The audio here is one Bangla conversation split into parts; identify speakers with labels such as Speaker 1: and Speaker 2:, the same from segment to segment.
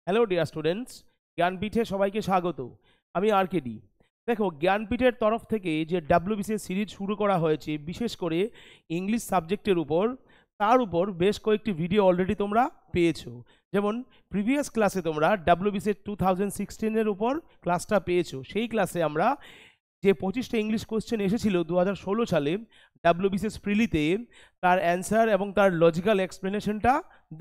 Speaker 1: হ্যালো ডিয়ার স্টুডেন্টস, জ্ঞানপীঠে সবাইকে স্বাগত। আমি আরকেডি। দেখো, জ্ঞানপীঠের তরফ থেকে যে ডাব্লিউবিসিএস সিরিজ শুরু করা হয়েছে, বিশেষ করে ইংলিশ সাবজেক্টের উপর, তার উপর বেশ কয়েকটি ভিডিও অলরেডি তোমরা পেয়েছো। যেমন প্রিভিয়াস ক্লাসে তোমরা ডাব্লিউবিসিএস 2016-এর উপর ক্লাসটা পেয়েছো। সেই ক্লাসে আমরা যে 25টা ইংলিশ কোশ্চেন এসেছিল 2016 সালে ডাব্লিউবিসিএস প্রিলিতে, তার অ্যান্সার এবং তার লজিক্যাল এক্সপ্লেনেশনটা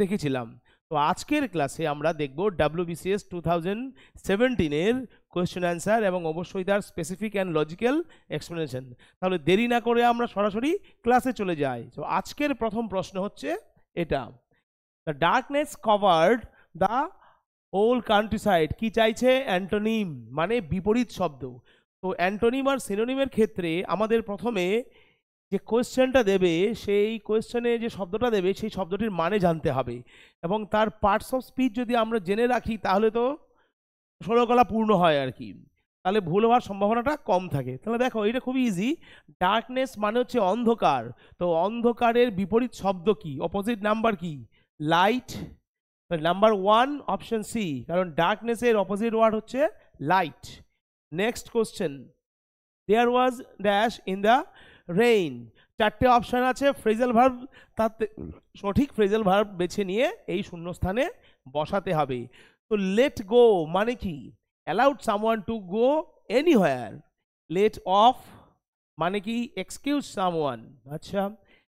Speaker 1: দেখেছিলাম। তো আজকের ক্লাসে আমরা দেখব ডাব্লিউবিসিএস 2017-এর কোয়েশ্চেন অ্যান্সার এবং অবশ্যই তার স্পেসিফিক অ্যান্ড লজিক্যাল এক্সপ্লেনেশন। তাহলে দেরি না করে আমরা সরাসরি ক্লাসে চলে যাই। তো আজকের প্রথম প্রশ্ন হচ্ছে এটা: the darkness covered the whole countryside. কি চাইছে? অ্যান্টোনিম, মানে বিপরীত শব্দ। তো অ্যান্টোনিম আর সিনোনিমের ক্ষেত্রে আমাদের প্রথমে যে কোয়েশ্চেনটা দেবে, সেই কোয়েশ্চেনে যে শব্দটা দেবে সেই শব্দটির মানে জানতে হবে, এবং তার পার্টস অফ স্পিচ যদি আমরা জেনে রাখি তাহলে তো ষোলকলা পূর্ণ হয় আর কি, তাহলে ভুল হওয়ার সম্ভাবনাটা কম থাকে। তাহলে দেখো, এটা খুবই ইজি। ডার্কনেস মানে হচ্ছে অন্ধকার। তো অন্ধকারের বিপরীত শব্দ কি, অপোজিট নাম্বার কি? লাইট। নাম্বার 1 অপশন সি, কারণ ডার্কনেসের অপোজিট ওয়ার্ড হচ্ছে light. Next question, there was dash in the rain. চারটে অপশন আছে, ফ্রেজাল ভার্ব, তাতে সঠিক ফ্রেজাল ভার্ব বেছে নিয়ে এই শূন্যস্থানে বসাতে হবে। তো লেট গো মানে কি? Allowed someone to go anywhere. Let off মানে কি? Excuse someone. আচ্ছা।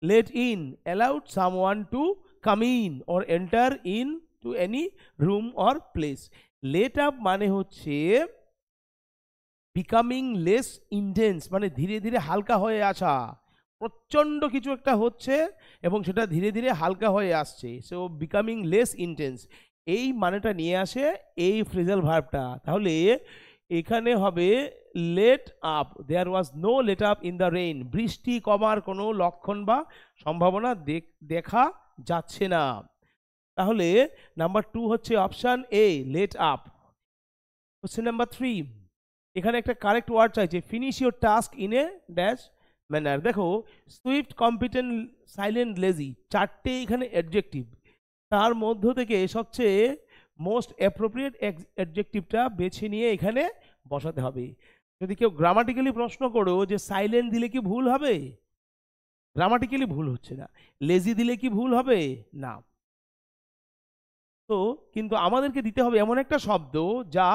Speaker 1: Let in, allowed someone to come in or enter into any room or place. Let up মানে হচ্ছে বিকামিং লেস ইন্টেন্স, মানে ধীরে ধীরে হালকা হয়ে আসা। প্রচণ্ড কিছু একটা হচ্ছে এবং সেটা ধীরে ধীরে হালকা হয়ে আসছে, সো বিকামিং লেস ইন্টেন্স, এই মানেটা নিয়ে আসে এই ফ্রেজাল ভার্বটা। তাহলে এখানে হবে let up. There was no let up in the rain. বৃষ্টি কমার কোনো লক্ষণ বা সম্ভাবনা দেখা যাচ্ছে না। তাহলে নাম্বার 2 হচ্ছে option A, let up. Question number 3, এখানে একটা কারেক্ট ওয়ার্ড চাইছে, finish your task in a dash manner. দেখো, সুইফট, কম্পিটেন্ট, সাইলেন্ট, লেজি, চারটে এখানে অ্যাডজেক্টিভ। তার মধ্য থেকে সবচেয়ে মোস্ট অ্যাপ্রোপ্রিয়েট অ্যাডজেক্টিভটা বেছে নিয়ে এখানে বসাতে হবে। যদি কেউ গ্রামাটিক্যালি প্রশ্ন করো যে সাইলেন্ট দিলে কি ভুল হবে, গ্রামাটিক্যালি ভুল হচ্ছে না। লেজি দিলে কি ভুল হবে? না। তো কিন্তু আমাদেরকে দিতে হবে এমন একটা শব্দ যা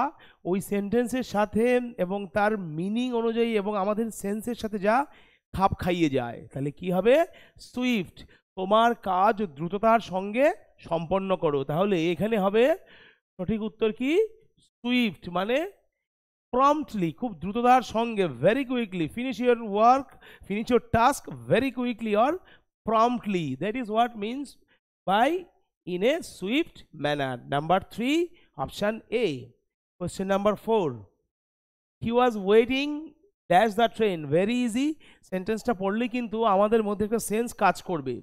Speaker 1: ওই সেন্টেন্সের সাথে এবং তার মিনিং অনুযায়ী এবং আমাদের সেন্সের সাথে যা খাপ খাইয়ে যায়। তাহলে কি হবে? সুইফট, তোমার কাজ দ্রুততার সঙ্গে সম্পন্ন করো। তাহলে এখানে হবে সঠিক উত্তর কি? সুইফট মানে প্রম্পটলি, খুব দ্রুততার সঙ্গে, very quickly. Finish your work, finish your task very quickly or promptly, that is what means by in a swift manner. Number 3 option A. Question number 4, he was waiting dash the train. Very easy. সেন্টেন্সটা পড়লে কিন্তু আমাদের মধ্যে একটা সেন্স কাজ করবে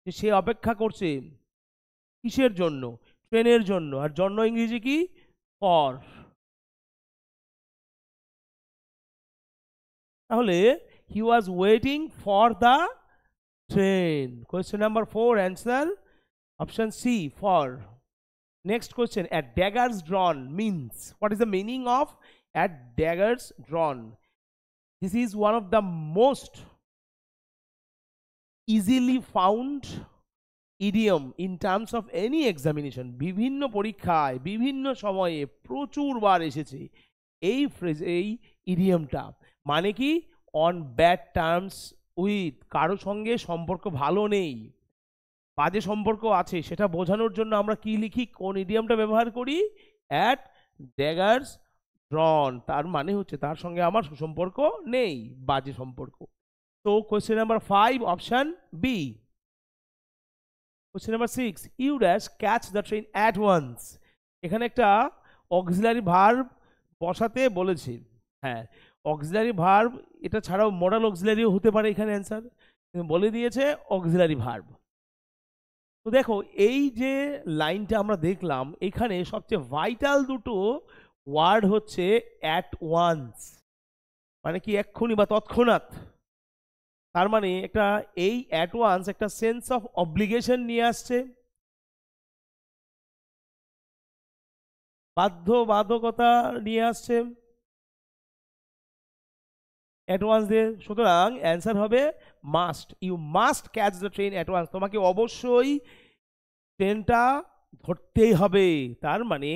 Speaker 1: যে সে অপেক্ষা করছে কিসের জন্য? ট্রেনের জন্য। আর জন্য ইংরেজি কি? ফর। তাহলে he was waiting for the train. Question number 4 answer option C, for. Next question, at daggers drawn means. What is the meaning of at daggers drawn? This is one of the most easily found idiom in terms of any examination. বিভিন্ন পরীক্ষায় বিভিন্ন সময়ে প্রচুরবার এসেছে এই ফ্রেজ, এই ইডিয়মটা। মানে কি? অন ব্যাড টার্মস উইথ, কারো সঙ্গে সম্পর্ক ভালো নেই, বাজে সম্পর্ক আছে, সেটা বোঝানোর জন্য আমরা কি লিখি, কোন ইডিয়ামটা ব্যবহার করি? At daggers ড্রন। তার মানে হচ্ছে তার সঙ্গে আমার সুসম্পর্ক নেই, বাজে সম্পর্ক। তো question number 5 option B. Question number 6, you dash catch the train at once. এখানে একটা অক্সিলারি ভার্ব বসাতে বলেছে। হ্যাঁ, অক্সিলারি ভার্ব, এটা ছাড়াও মডাল অক্সিলারিও হতে পারে এখানে অ্যান্সার, বলে দিয়েছে অক্সিলারি ভার্ব। তো দেখো, এই যে লাইনটা আমরা দেখলাম, এখানে সবচেয়ে ভাইটাল দুটো ওয়ার্ড হচ্ছে অ্যাট ওয়ান্স, মানে কি এক্ষুনি বা তৎক্ষণাৎ। তার মানে একটা এই অ্যাট ওয়ান্স একটা সেন্স অফ অব্লিগেশন নিয়ে আসছে। বাধ্যবাধকতা নিয়ে আসছে অ্যাডভান্স দিয়ে, সুতরাং অ্যান্সার হবে must. You must catch the train advance, তোমাকে অবশ্যই ট্রেনটা ধরতেই হবে। তার মানে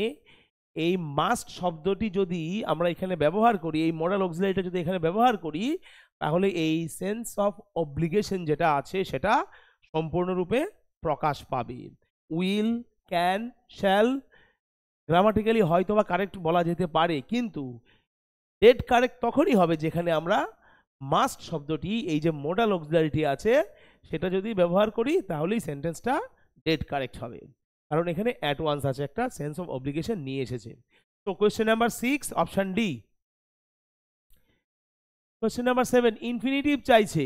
Speaker 1: এই মাস্ট শব্দটি যদি আমরা এখানে ব্যবহার করি, এই মডাল অক্সিলারিটা যদি এখানে ব্যবহার করি, তাহলে এই সেন্স অফ অব্লিগেশন যেটা আছে সেটা সম্পূর্ণরূপে প্রকাশ পাবে। উইল, ক্যান, শ্যাল গ্রামাটিক্যালি হয়তো বা কারেক্ট বলা যেতে পারে, কিন্তু ডেড কারেক্ট তখনই হবে যেখানে আমরা মাস্ট শব্দটি, এই যে মডাল অক্সিলারিটি আছে সেটা যদি ব্যবহার করি, তাহলেই সেন্টেন্সটা ডেড কারেক্ট হবে, কারণ এখানে অ্যাট ওয়ান্স আছে, একটা সেন্স অফ অব্লিগেশন নিয়ে এসেছে। তো question number 6 option D. Question number 7 infinitive চাইছে।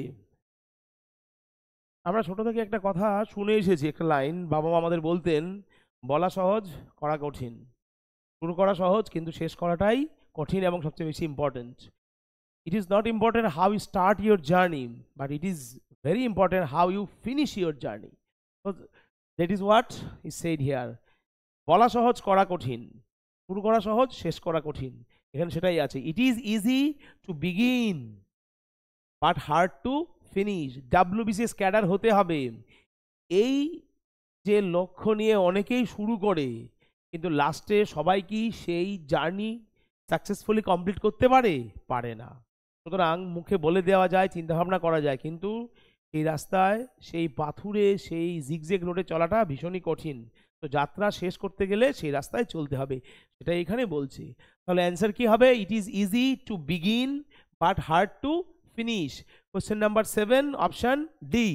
Speaker 1: আমরা ছোট থেকে একটা কথা শুনে এসেছি, একটা লাইন বাবা মা আমাদের বলতেন, বলা সহজ করা কঠিন। শুরু করা সহজ কিন্তু শেষ করাটাই কঠিন এবং সবচেয়ে বেশি important. It is not important how you start your journey, but it is very important how you finish your journey. So that is what is said here. বলা সহজ করা কঠিন, শুরু করা সহজ শেষ করা কঠিন, এখানে সেটাই আছে। It is easy to begin but hard to finish. WBCS cadre হতে হবে, এই যে লক্ষ্য নিয়ে অনেকেই শুরু করে কিন্তু লাস্টে সবাই কি সেই জার্নি সাকসেসফুলি কমপ্লিট করতে পারে না। সুতরাং মুখে বলে দেওয়া যায়, চিন্তাভাবনা করা যায়, কিন্তু এই রাস্তায় সেই পাথুরে সেই জিগজেগ রোডে চলাটা ভীষণই কঠিন। তো যাত্রা শেষ করতে গেলে সেই রাস্তায় চলতে হবে, সেটা এখানে বলছি। তাহলে অ্যান্সার কি হবে? It is easy to begin but hard to finish. Question number 7 option D.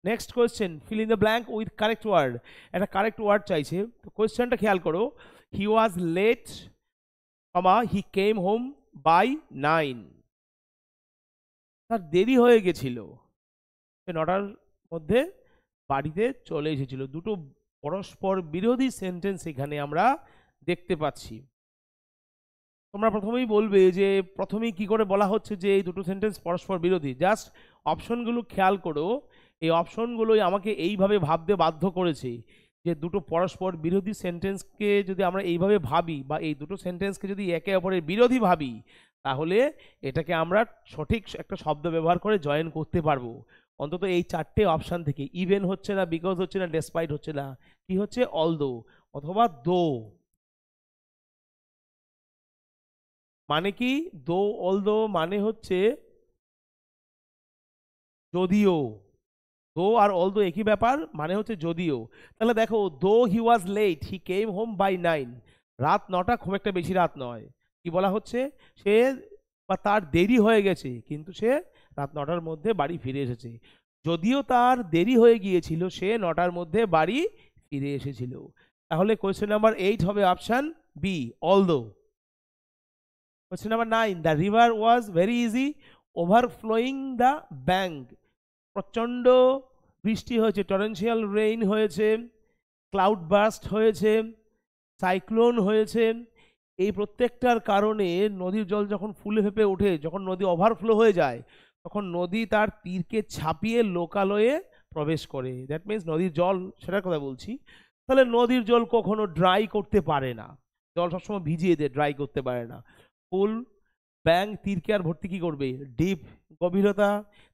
Speaker 1: Next question, fill in the blank with correct word. একটা কারেক্ট ওয়ার্ড চাইছে, তো কোয়েশ্চেনটা খেয়াল করো। He was late, he came home by 9। তার দেরি হয়ে গেছিল, সে 9টার মধ্যে বাড়িতে চলে এসেছিল। দুটো পরস্পর বিরোধী সেন্টেন্স এখানে আমরা দেখতে পাচ্ছি। তোমরা প্রথমেই বলবে যে প্রথমেই কি করে বলা হচ্ছে যে এই দুটো সেন্টেন্স পরস্পর বিরোধী। জাস্ট অপশনগুলো খেয়াল করো, এই অপশনগুলোই আমাকে এইভাবে ভাবতে বাধ্য করেছে যে দুটো পরস্পর বিরোধী সেন্টেন্সকে যদি আমরা এইভাবে ভাবি, বা এই দুটো সেন্টেন্সকে যদি একে অপরের বিরোধী ভাবি, তাহলে এটাকে আমরা সঠিক একটা শব্দ ব্যবহার করে জয়েন করতে পারবো। অন্তত এই 4টে অপশান থেকে ইভেন হচ্ছে না, বিকজ হচ্ছে না, ডেসপাইট হচ্ছে না, কি হচ্ছে? অলদো অথবা দো। মানে কি? দো অলদো মানে হচ্ছে যদিও। দো আর অলদো একই ব্যাপার, মানে হচ্ছে যদিও। তাহলে দেখো, though he was late he came home by 9। রাত 9টা খুব একটা বেশি রাত নয়। কি বলা হচ্ছে? সে বা তার দেরি হয়ে গেছে, কিন্তু সে রাত 9টার মধ্যে বাড়ি ফিরে এসেছে। যদিও তার দেরি হয়ে গিয়েছিল, সে 9টার মধ্যে বাড়ি ফিরে এসেছিল। তাহলে কোয়েশ্চেন নাম্বার 8 হবে option B, although. Question number 9, the river was very easy overflowing the bank. প্রচণ্ড বৃষ্টি হয়েছে, টরেন্সিয়াল রেইন হয়েছে, ক্লাউড বার্স্ট হয়েছে, সাইক্লোন হয়েছে। এই প্রত্যেকটার কারণে নদীর জল যখন ফুলে ফেঁপে ওঠে, যখন নদী ওভারফ্লো হয়ে যায়, তখন নদী তার তীরকে ছাপিয়ে লোকালয়ে প্রবেশ করে। দ্যাট মিনস নদীর জল, সেটার কথা বলছি। তাহলে নদীর জল কখনো ড্রাই করতে পারে না, জল সবসময় ভিজিয়ে দেয়, ড্রাই করতে পারে না। ফুল ব্যাঙ্ক, তীরকে আর ভর্তি কি করবে? ডিপ, গভীরতা।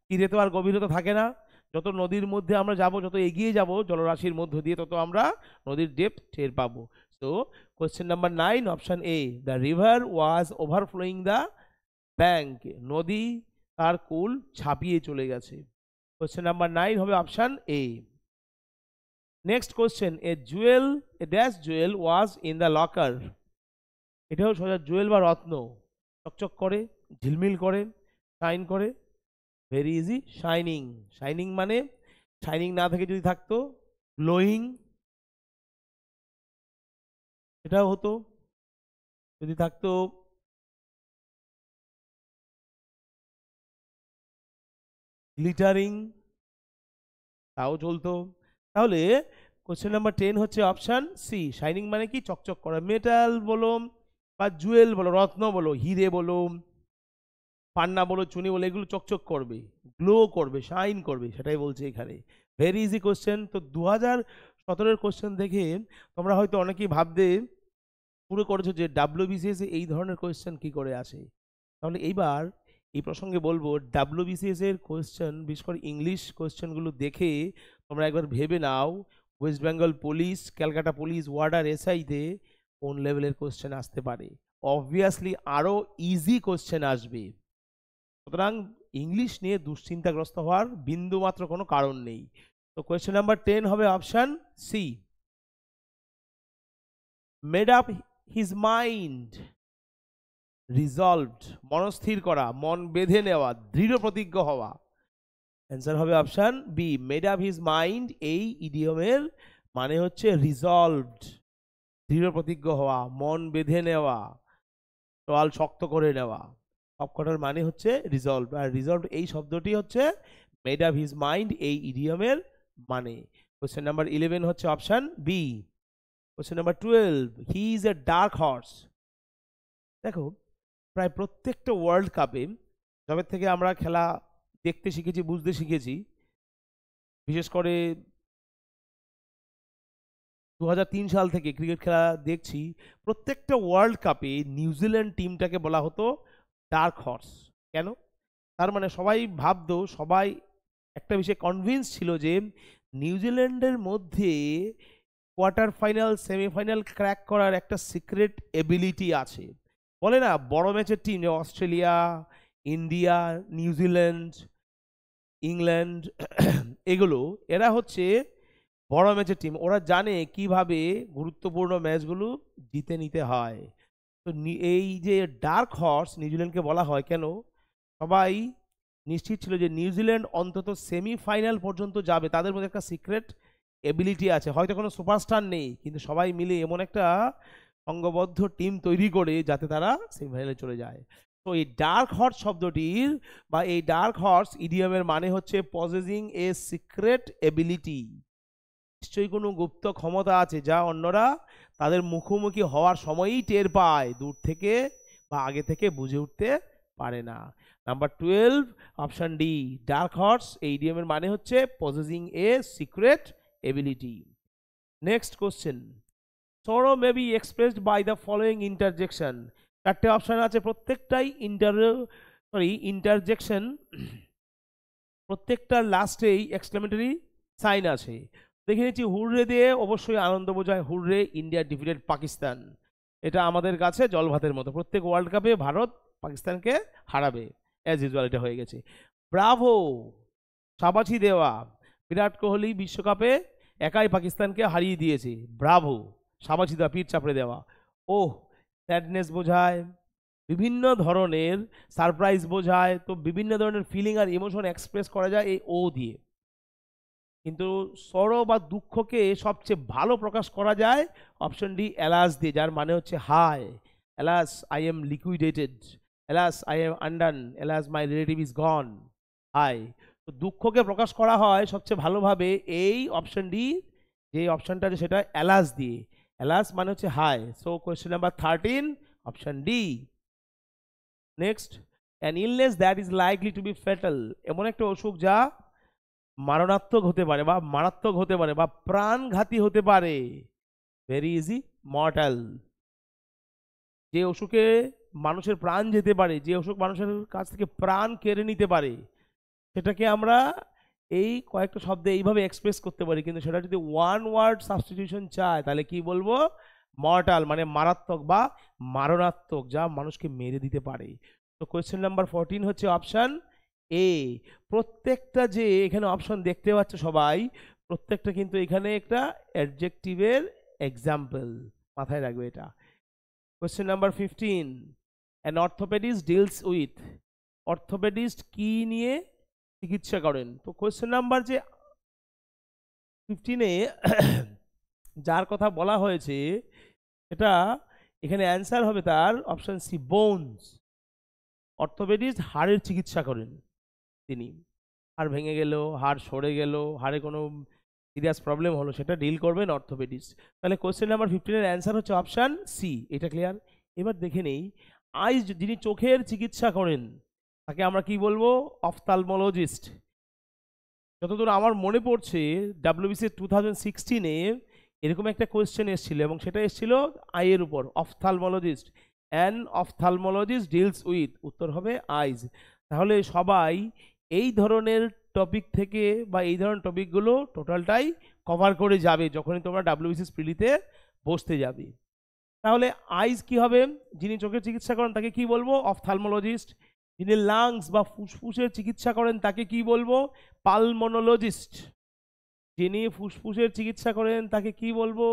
Speaker 1: তীরে তো আর গভীরতা থাকে না। যত নদীর মধ্যে আমরা যাব, যত এগিয়ে যাব জলরাশির মধ্য দিয়ে, তত আমরা নদীর ডেপথ টের পাবো। So question number 9 option A, the river was overflowing the bank. নদী তার কুল ছাপিয়ে চলে গেছে। কোয়েশ্চেন নাম্বার 9 হবে option A. Next question, A Jewel, a dash Jewel was in the locker. এটাও সোজা, জুয়েল বা রত্ন চকচক করে, ঝিলমিল করে, শাইন করে। Very easy, shining. শাইনিং মানে শাইনিং না থেকে যদি থাকতো গ্লোয়িং, এটাও হতো। যদি থাকতো গ্লিটারিং, তাও চলতো। তাহলে কোশ্চেন নাম্বার 10 হচ্ছে অপশান সি, শাইনিং মানে কি? চকচক করা। মেটাল বলো বা জুয়েল বলো, রত্ন বলো, হিরে বলো, পান্না বলো, চুনি বলো, এগুলো চকচক করবে, গ্লো করবে, শাইন করবে, সেটাই বলছে এখানে। Very easy question. তো 2017-এর কোশ্চেন দেখে তোমরা হয়তো অনেকেই ভাববে শুরু করেছো যে ডাব্লিউবিসিএস এ এই ধরনের কোয়েশ্চেন কি করে আসে, তাহলে এইবার এই প্রসঙ্গে বলবো ডাব্লিউবিসিএস এর কোয়েশ্চেন বিশেষ করে ইংলিশ কোয়েশ্চেনগুলো দেখে তোমরা একবার ভেবে নাও West Bengal police, Calcutta police, warder, এসআইতে কোন লেভেলের কোয়েশ্চেন আসতে পারে। অবভিয়াসলি আরও ইজি কোয়েশ্চেন আসবে, সুতরাং ইংলিশ নিয়ে দুশ্চিন্তাগ্রস্ত হওয়ার বিন্দুমাত্র কোনো কারণ নেই। তো কোয়েশ্চেন নাম্বার 10 হবে option C, made up his mind, resolved মনস্থির করা, মন বেঁধে নেওয়া, দৃঢ় প্রতিজ্ঞ হওয়া। অ্যান্সার হবে option B, made up his mind. এই ইডিয়মের মানে হচ্ছে রিজলভড, দৃঢ় প্রতিজ্ঞ হওয়া, মন বেঁধে নেওয়া, তোয়াল শক্ত করে নেওয়া, সবকটার মানে হচ্ছে রিজলভ। আর রিজলভ এই শব্দটি হচ্ছে মেড আপ হিজ মাইন্ড এই ইডিয়মের মানে। কোয়েশ্চেন নাম্বার 11 হচ্ছে option B. Question number 12, he is a dark horse. দেখো প্রায় প্রত্যেকটা ওয়ার্ল্ড কাপে যবে থেকে আমরা খেলা দেখতে শিখেছি, বুঝতে শিখেছি, বিশেষ করে 2003 সাল থেকে ক্রিকেট খেলা দেখছি, প্রত্যেকটা ওয়ার্ল্ড কাপে নিউজিল্যান্ড টিমটাকে বলা হতো ডার্ক হর্স। কেন? তার মানে সবাই ভাবতো, সবাই একটা বিষয়ে কনভিন্স ছিল যে নিউজিল্যান্ডের মধ্যে কোয়ার্টার ফাইনাল, সেমিফাইনাল ক্র্যাক করার একটা সিক্রেট এবিলিটি আছে। বলে না বড় ম্যাচের team, Australia, India, New Zealand, England, এগুলো এরা হচ্ছে বড় ম্যাচের টিম, ওরা জানে কিভাবে গুরুত্বপূর্ণ ম্যাচগুলো জিতে নিতে হয়। তো এই যে ডার্ক হর্স নিউজিল্যান্ডকে বলা হয় কেন, সবাই নিশ্চিত ছিল যে নিউজিল্যান্ড অন্তত সেমিফাইনাল পর্যন্ত যাবে, তাদের মধ্যে একটা সিক্রেট এবিলিটি আছে, হয়তো কোনো সুপারস্টার নেই কিন্তু সবাই মিলে এমন একটা সংঘবদ্ধ টিম তৈরি করে যাতে তারা সেমিফাইনালে চলে যায়। তো এই ডার্ক হর্স শব্দটির বা এই ডার্ক হর্স ইডিয়মের মানে হচ্ছে পজেসিং এ সিক্রেট এবিলিটি, নিশ্চয়ই কোনো গুপ্ত ক্ষমতা আছে যা অন্যরা তাদের মুখোমুখি হওয়ার সময়ই টের পায়, দূর থেকে বা আগে থেকে বুঝে উঠতে পারে না। Number 12 option D, dark horse এই ইডিয়মের মানে হচ্ছে possessing a secret ability. Next question, sorrow may be expressed by the following interjection. চারটে অপশন আছে, প্রত্যেকটাই ইন্টারজেকশন, প্রত্যেকটার লাস্টেই এক্সক্লেমেটরি সাইন আছে। দেখে নিচ্ছি, হুররে দিয়ে অবশ্যই আনন্দ বোঝায়, হুররে ইন্ডিয়া ডিফিটেড পাকিস্তান, এটা আমাদের কাছে জল ভাতের মতো, প্রত্যেক ওয়ার্ল্ড কাপে ভারত পাকিস্তানকে হারাবে, অ্যাজ ইউজুয়াল এটা হয়ে গেছে। ব্রাভো শাবাশি দেওয়া, বিরাট কোহলি বিশ্বকাপে একাই পাকিস্তানকে হারিয়ে দিয়েছে, ব্রাভো শাবাশি দেওয়া, পিঠ চাপড়ে দেওয়া। ওহ স্যাডনেস বোঝায়, বিভিন্ন ধরনের সারপ্রাইজ বোঝায়, তো বিভিন্ন ধরনের ফিলিং আর ইমোশন এক্সপ্রেস করা যায় এই ও দিয়ে। কিন্তু সরো বা দুঃখকে সবচেয়ে ভালো প্রকাশ করা যায় অপশন ডি এলাস দিয়ে, যার মানে হচ্ছে হাই, alas I am liquidated, alas I am undone, alas my relative is gone, হাই। তো দুঃখকে প্রকাশ করা হয় সবচেয়ে ভালোভাবে এই অপশন ডি, যে অপশনটা আছে সেটা এলাস দিয়ে, এলাস মানে হচ্ছে হাই। So question number 13 option D. Next, an illness that is likely to be fatal, এমন একটা অসুখ যা মারণাত্মক হতে পারে বা মারাত্মক হতে পারে বা প্রাণঘাতী হতে পারে, ভেরি ইজি, মর্টাল। যে অসুখে মানুষের প্রাণ যেতে পারে, যে অসুখ মানুষের কাছ থেকে প্রাণ কেড়ে নিতে পারে, সেটাকে আমরা এই কয়েকটা শব্দে এইভাবে এক্সপ্রেস করতে পারি, কিন্তু সেটা যদি ওয়ান ওয়ার্ড সাবস্টিটিউশন চায় তাহলে কি বলবো, মর্টাল মানে মারাত্মক বা মারণাত্মক, যা মানুষকে মেরে দিতে পারে। তো কোয়েশ্চেন নাম্বার 14 হচ্ছে অপশন এ। প্রত্যেকটা যে এখানে অপশন দেখতে পাচ্ছ সবাই, প্রত্যেকটা কিন্তু এখানে একটা অ্যাডজেক্টিভের এক্সাম্পল, মাথায় রাখবে এটা। Question number 15, an orthopedist deals with, orthopedist কি নিয়ে চিকিৎসা করেন। তো কোয়েশ্চেন নাম্বার যে 15-এ যার কথা বলা হয়েছে এটা এখানে অ্যান্সার হবে তার অপশন সি, বোনস। অর্থোপেডিস্ট হাড়ের চিকিৎসা করেন, তিনি হাড় ভেঙে গেল, হাড় সরে গেল, হাড়ে কোনো সিরিয়াস প্রবলেম হলো, সেটা ডিল করবেন অর্থোপেডিস্ট। তাহলে কোয়েশ্চেন নাম্বার 15-এর অ্যান্সার হচ্ছে অপশান সি, এটা ক্লিয়ার। এবার দেখে নেই, আইজ যিনি চোখের চিকিৎসা করেন তাকে আমরা কি বলবো, অফথালমোলজিস্ট। যতদূর আমার মনে পড়ছে ডাব্লিউবিসি 2016-এ এরকম একটা কোয়েশ্চেন এসেছিল এবং সেটা এসেছিল আইয়ের উপর, ophthalmologist, an ophthalmologist deals with, উত্তর হবে আইজ। তাহলে সবাই এই ধরনের টপিক থেকে বা এই ধরনের টপিকগুলো টোটালটাই কভার করে যাবে যখনই তোমরা ডাব্লিউবিসিএস প্রিলিতে বসতে যাবে। তাহলে আইজ কি হবে? যিনি চোখের চিকিৎসা করেন তাকে কি বলবো? অফথালমোলজিস্ট। যিনি লাংস বা ফুসফুসের চিকিৎসা করেন তাকে কি বলবো? পালমোনোলজিস্ট। যিনি ফুসফুসের চিকিৎসা করেন তাকে কি বলবো?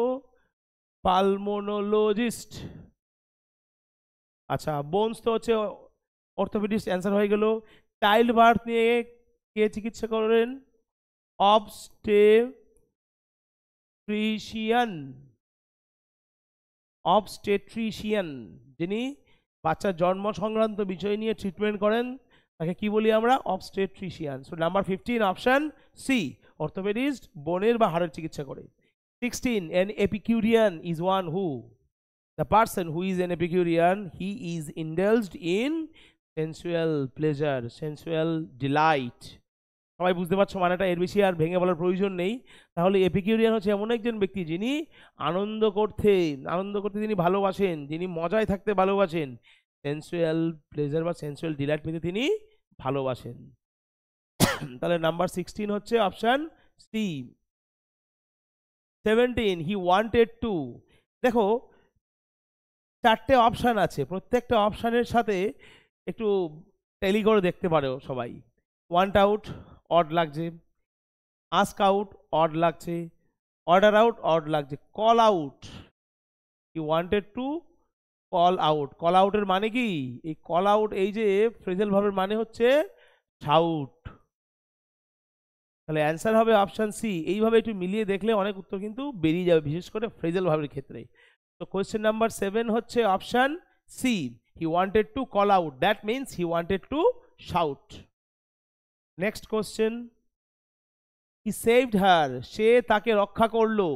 Speaker 1: পালমোনোলজিস্ট। আচ্ছা, বোনস তো হচ্ছে অর্থোপেডিস্ট, অ্যান্সার হয়ে গেল। চাইল্ড বার্থ নিয়ে কে চিকিৎসা করেন? অবস্টেট্রিশিয়ান। অবস্টেট্রিশিয়ান, যিনি বাচ্চার জন্ম সংক্রান্ত বিষয় নিয়ে ট্রিটমেন্ট করেন তাকে কি বলি আমরা? Obstetrician. So number 15 option C, orthopedist বোনের বা হাড়ের চিকিৎসা করে। 16, an epicurean is one who, the person who is an epicurean, he is indulged in sensual pleasure, sensual delight. সবাই বুঝতে পারছো মানেটা, এর বেশি আর ভেঙে বলার প্রয়োজন নেই। তাহলে এপিকিউরিয়ান হচ্ছে এমন একজন ব্যক্তি যিনি আনন্দ করতে তিনি ভালোবাসেন, যিনি মজায় থাকতে ভালোবাসেন, সেন্সুয়াল প্লেজার বা সেন্সুয়াল ডিলাইট পেতে তিনি ভালোবাসেন। তাহলে নাম্বার 16 হচ্ছে option C. 17, he wanted to. দেখো, চারটে অপশান আছে, প্রত্যেকটা অপশানের সাথে একটু টেলি করে দেখতে পারো সবাই। ওয়ান্ট আউট অড লাগছে, আস্ক আউট অড লাগছে, অর্ডার আউট অড লাগছে, call out. He wanted to call out. Call আউটের মানে কি? এই কল আউট, এই যে ফ্রেজাল ভার্বের মানে হচ্ছে শাউট। তাহলে অ্যান্সার হবে অপশন সি। এইভাবে একটু মিলিয়ে দেখলে অনেক উত্তর কিন্তু বেরিয়ে যাবে, বিশেষ করে ফ্রেজাল ভার্বের ক্ষেত্রে। তো কোয়েশ্চেন নাম্বার 7 হচ্ছে option C, he wanted to call out, that means he wanted to shout. Next question, he saved her, সে তাকে রক্ষা করলো।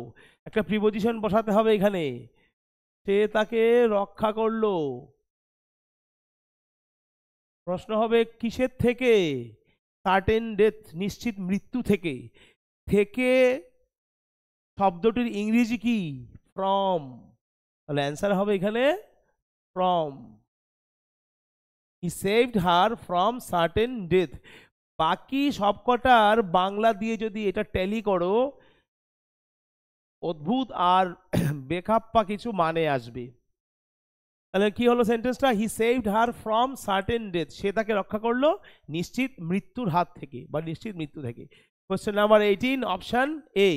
Speaker 1: একটা প্রিপোজিশন বসাতে হবে এখানে, সে তাকে রক্ষা করলো। প্রশ্ন হবে কিসের থেকে? সার্টেন ডেথ, নিশ্চিত মৃত্যু থেকে। থেকে শব্দটির ইংরেজি কি? ফ্রম। তাহলে অ্যান্সার হবে এখানে from. He saved her from certain death. বাকি সবকটার বাংলা দিয়ে যদি এটা ট্যালি করো, অদ্ভুত আর বেখাপ্পা কিছু মানে আসবে। তাহলে কি হলো সেন্টেন্সটা? He saved her from certain death, সে তাকে রক্ষা করলো নিশ্চিত মৃত্যুর হাত থেকে বা নিশ্চিত মৃত্যু থেকে। Question number 18 option A.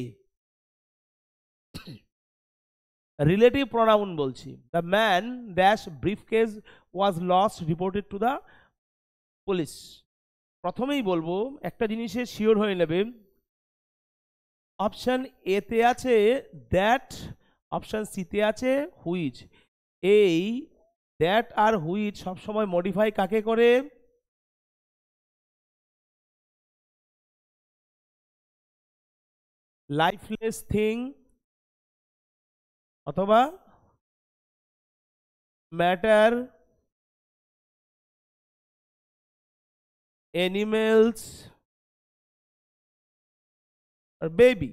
Speaker 1: Relative pronoun বলছি। The man dash briefcase was lost reported to the police. প্রথমেই বলবো একটা জিনিসে শিওর হয়ে নেবে, অপশন এতে আছে দ্যাট, অপশন সিতে আছে হুইচ। এই দ্যাট আর হুইচ সবসময় মডিফাই কাকে করে? লাইফলেস থিং অথবা ম্যাটার, অ্যানিমেলস আর বেবি।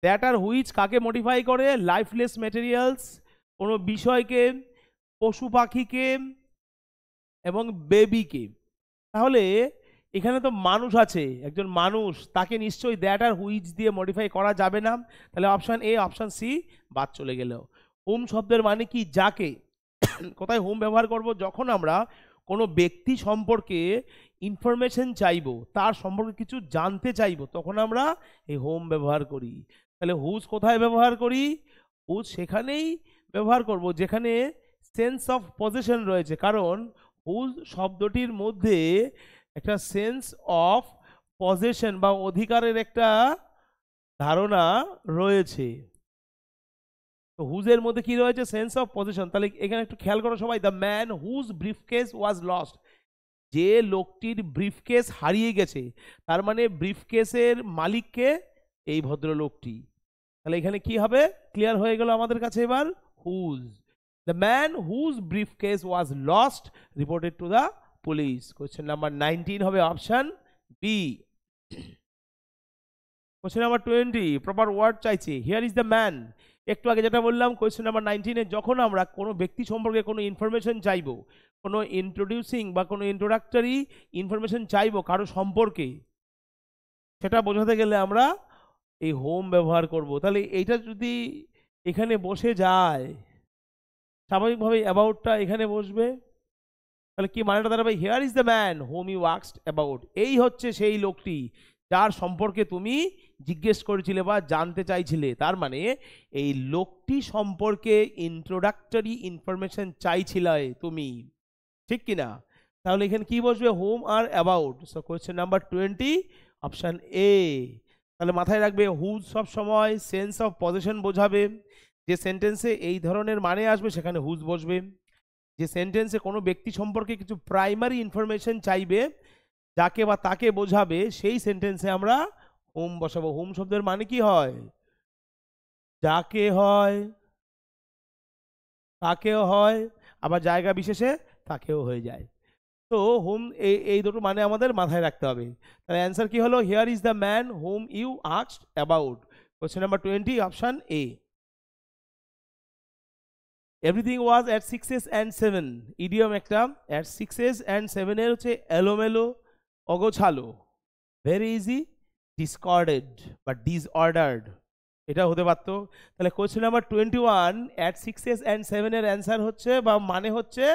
Speaker 1: দ্যাট আর হুইচ কাকে মডিফাই করে? লাইফলেস ম্যাটেরিয়ালস, কোনো বিষয়কে, পশু পাখিকে এবং বেবিকে। তাহলে এখানে তো মানুষ আছে, একজন মানুষ, তাকে নিশ্চয়ই দ্যাট আর হুইচ দিয়ে মডিফাই করা যাবে না। তাহলে অপশন এ, অপশন সি বাদ চলে গেল। হুম শব্দের মানে কি? যাকে। কোথায় হুম ব্যবহার করব? যখন আমরা কোনো ব্যক্তি সম্পর্কে ইনফরমেশন চাইবো, তার সম্পর্কে কিছু জানতে চাইবো, তখন আমরা এই হোম ব্যবহার করি। তাহলে হুজ কোথায় ব্যবহার করি? হুজ সেখানেই ব্যবহার করব যেখানে সেন্স অফ পজেশন রয়েছে, কারণ হুজ শব্দটির মধ্যে একটা সেন্স অফ পজেশন বা অধিকারের একটা ধারণা রয়েছে। তো হুজের মধ্যে কি রয়েছে? Sense of possession. তাহলে এখানে একটু খেয়াল করো সবাই, the man whose briefcase was lost, যে লোকটির ব্রিফকেস হারিয়ে গেছে, তার মানে ব্রিফকেসের মালিককে? এই ভদ্রলোকটি। তাহলে এখানে কি হবে? ক্লিয়ার হয়ে গেল আমাদের কাছে এবার, whose. The man whose briefcase was lost reported to the police. Question number 19 হবে option B. Question number 20 proper word চাইছে, হিয়ার ইজ দ্য ম্যান। একটু আগে যেটা বললাম কোয়েশ্চেন নাম্বার 19-এ যখন আমরা কোনো ব্যক্তি সম্পর্কে কোনো ইনফরমেশন চাইবো, কোনো ইন্ট্রোডিউসিং বা কোনো ইন্ট্রোডাক্টরি ইনফরমেশন চাইবো কারো সম্পর্কে, সেটা বোঝাতে গেলে আমরা এই হোম ব্যবহার করব। তাহলে এইটা যদি এখানে বসে যায়, স্বাভাবিকভাবে অ্যাবাউটটা এখানে বসবে, তাহলে কি মানেটা দাঁড়াবে? Here is the man whom you asked about. এই হচ্ছে সেই লোকটি যার সম্পর্কে তুমি জিজ্ঞেস করেছিলে বা জানতে চাইছিলে। তার মানে এই লোকটি সম্পর্কে ইন্ট্রোডাক্টরি ইনফরমেশন চাইছিলে তুমি, ঠিক কিনা? তাহলে এখানে কি বসবে? হোম আর about. So question number 20 option A. তাহলে মাথায় রাখবে হুজ সব সময় সেন্স অফ পজিশন বোঝাবে। যে সেন্টেন্সে এই ধরনের মানে আসবে সেখানে হুজ বসবে। যে সেন্টেন্সে কোনো ব্যক্তি সম্পর্কে কিছু প্রাইমারি ইনফরমেশন চাইবে, যাকে বা তাকে বোঝাবে, সেই সেন্টেন্সে আমরা হোম বসাবো। হোম শব্দের মানে কি হয়? যাকে হয়, তাকেও হয়, আবার জায়গা বিশেষে তাকেও হয়ে যায়। তো হোম এই দুটো মানে আমাদের মাথায় রাখতে হবে। তাহলে অ্যান্সার কি হলো? Here is the man whom you asked about. Question number 20 option A. Everything was at 6s and 7 idiom একটা। অ্যাট 6s and 7 এর হচ্ছে এলোমেলো, অগোছালো। ভেরি ইজি, ডিসকর্ডেড বা ডিসঅর্ডার্ড, এটা হতে পারত। তাহলে question number 21 at 6s and 7 এর অ্যান্সার হচ্ছে বা মানে হচ্ছে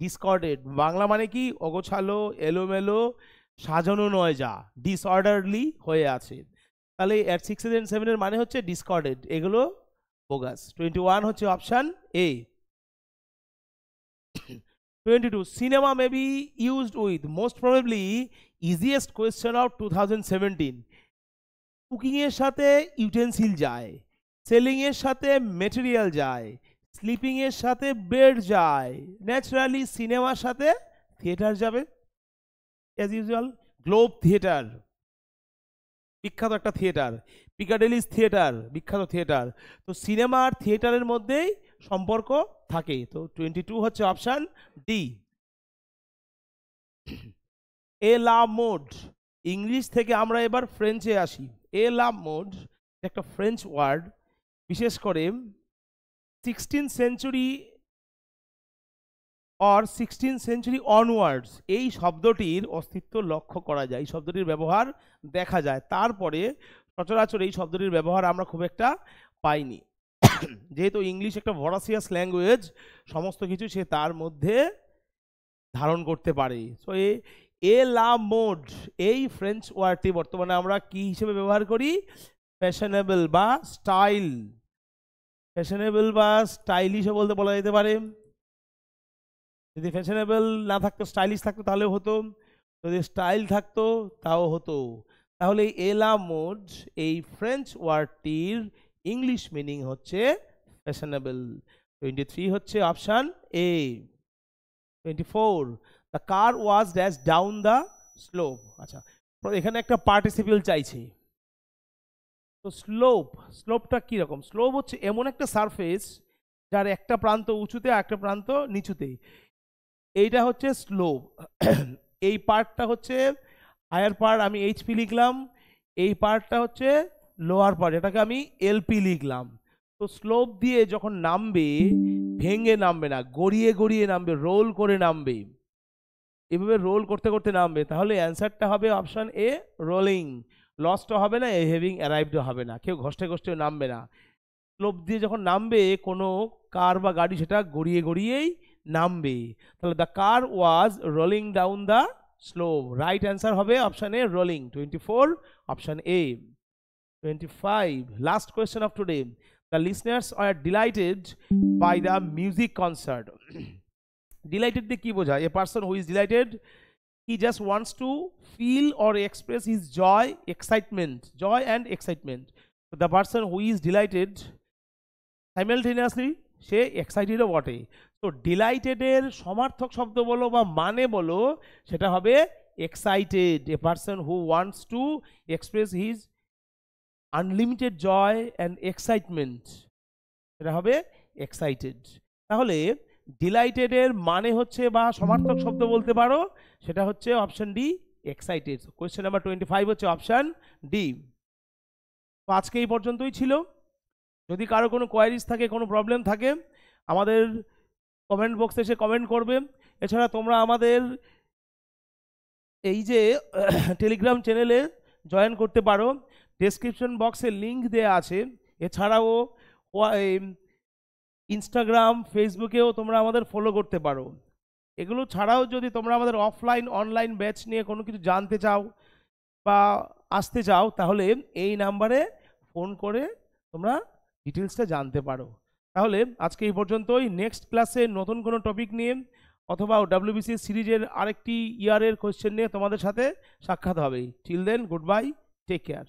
Speaker 1: ডিসকর্ডেড। বাংলা মানে কি? অগোছালো, এলোমেলো, সাজানো নয়, যা ডিসঅর্ডারলি হয়ে আছে। তাহলে অ্যাট 6s and 7 এর মানে হচ্ছে ডিসকর্ডেড। এগুলো বোগাস। 21 হচ্ছে option A. 22 cinema may be used with most probably easiest question of 2017। Cooking এর সাথে ইউটেন্সিল যায়, সেলিং এর সাথে মেটেরিয়াল যায়, স্লিপিং এর সাথে বেড যায়, ন্যাচারালি সিনেমার সাথে থিয়েটার যাবে। অ্যাজ ইউজুয়াল গ্লোব থিয়েটার বিখ্যাত একটা থিয়েটার, পিকাডেলিস থিয়েটার বিখ্যাত থিয়েটার। তো সিনেমা আর থিয়েটারের মধ্যেই সম্পর্ক থাকে। তো 22 হচ্ছে অপশান ডি। এ লা মোড, ইংলিশ থেকে আমরা এবার ফ্রেঞ্চে আসি। এ লা মোড একটা ফ্রেঞ্চ ওয়ার্ড, বিশেষ করে 16th century or 16th century onwards এই শব্দটির অস্তিত্ব লক্ষ্য করা যায়, এই শব্দটির ব্যবহার দেখা যায়। তারপরে সচরাচর এই শব্দটির ব্যবহার আমরা খুব একটা পাইনি। যেহেতু ইংলিশ একটা ভরাসিয়াস ল্যাঙ্গুয়েজ, সমস্ত কিছু সে তার মধ্যে ধারণ করতে পারে। সো এ লা মোড এই ফ্রেঞ্চ ওয়ার্ডটি বর্তমানে আমরা কি হিসেবে ব্যবহার করি? ফ্যাশনেবল বা স্টাইল। ফ্যাশনেবল বা স্টাইলিশও বলতে বলা যেতে পারে। যদি ফ্যাশনেবল না থাকতো, স্টাইলিশ থাকতো তাহলে হতো, যদি স্টাইল থাকতো তাও হতো। তাহলে এ লা মোড এই ফ্রেঞ্চ ওয়ার্ডটির ইংলিশ মিনিং হচ্ছে ফ্যাশনেবল। 23 হচ্ছে option A. 24 the car was dash down the slope. আচ্ছা, এখানে একটা পার্টিসিপেল চাইছে। তো স্লোপটা কীরকম? স্লোপ হচ্ছে এমন একটা সারফেস যার একটা প্রান্ত উঁচুতে আর একটা প্রান্ত নিচুতে, এইটা হচ্ছে স্লোপ। এই পার্টটা হচ্ছে হায়ার পার্ট, আমি এইচপি লিখলাম। এই পার্টটা হচ্ছে লোয়ার পার্ট, এটাকে আমি এলপি লিখলাম। তো স্লোপ দিয়ে যখন নামবে, ভেঙে নামবে না, গড়িয়ে গড়িয়ে নামবে, রোল করে নামবে, এভাবে রোল করতে করতে নামবে। তাহলে অ্যান্সারটা হবে অপশান এ, রোলিং। লসটা হবে না, হ্যাভিং অ্যারাইভড হবে না, কেউ ঘষ্টে ঘষ্টেও নামবে না। স্লোপ দিয়ে যখন নামবে কোনো কার বা গাড়ি, সেটা গড়িয়ে গড়িয়েই নামবে। তাহলে the car was rolling down the slope. Right answer হবে option A, rolling. 24 option A. 25 last question of today. The listeners are delighted by the music concert. Delighted দিয়ে কি বোঝায়? A person who is delighted, he just wants to feel or express his joy and excitement. So the person who is delighted simultaneously সে এক্সাইটেডও বটে। তো ডিলাইটেড এর সমার্থক শব্দ বলো বা মানে বলো, সেটা হবে excited. A person who wants to express his unlimited joy and excitement, সেটা হবে এক্সাইটেড। তাহলে ডিলাইটেড এর মানে হচ্ছে বা সমার্থক শব্দ বলতে পারো, সেটা হচ্ছে option D, excited. Question number 25 হচ্ছে অপশন ডি। তো আজকে এই পর্যন্তই ছিল। যদি কারো কোনো কোয়ারিজ থাকে, কোনো প্রবলেম থাকে, আমাদের কমেন্ট বক্সে এসে কমেন্ট করবে। এছাড়া তোমরা আমাদের এই যে টেলিগ্রাম চ্যানেলে জয়েন করতে পারো, ডেসক্রিপশন বক্সে লিংক দেওয়া আছে। এছাড়াও ইনস্টাগ্রাম, ফেসবুকেও তোমরা আমাদের ফলো করতে পারো। এগুলো ছাড়াও যদি তোমরা আমাদের অফলাইন অনলাইন ব্যাচ নিয়ে কোনো কিছু জানতে চাও বা আসতে চাও, তাহলে এই নাম্বারে ফোন করে তোমরা ডিটেলসটা জানতে পারো। তাহলে আজকে এই পর্যন্তই। নেক্সট ক্লাসে নতুন কোনো টপিক নিয়ে অথবা ডাব্লিউবিসিএস সিরিজের আরেকটি ইয়ারের কোয়েশ্চেন নিয়ে তোমাদের সাথে সাক্ষাৎ হবে। Till then, goodbye, take care.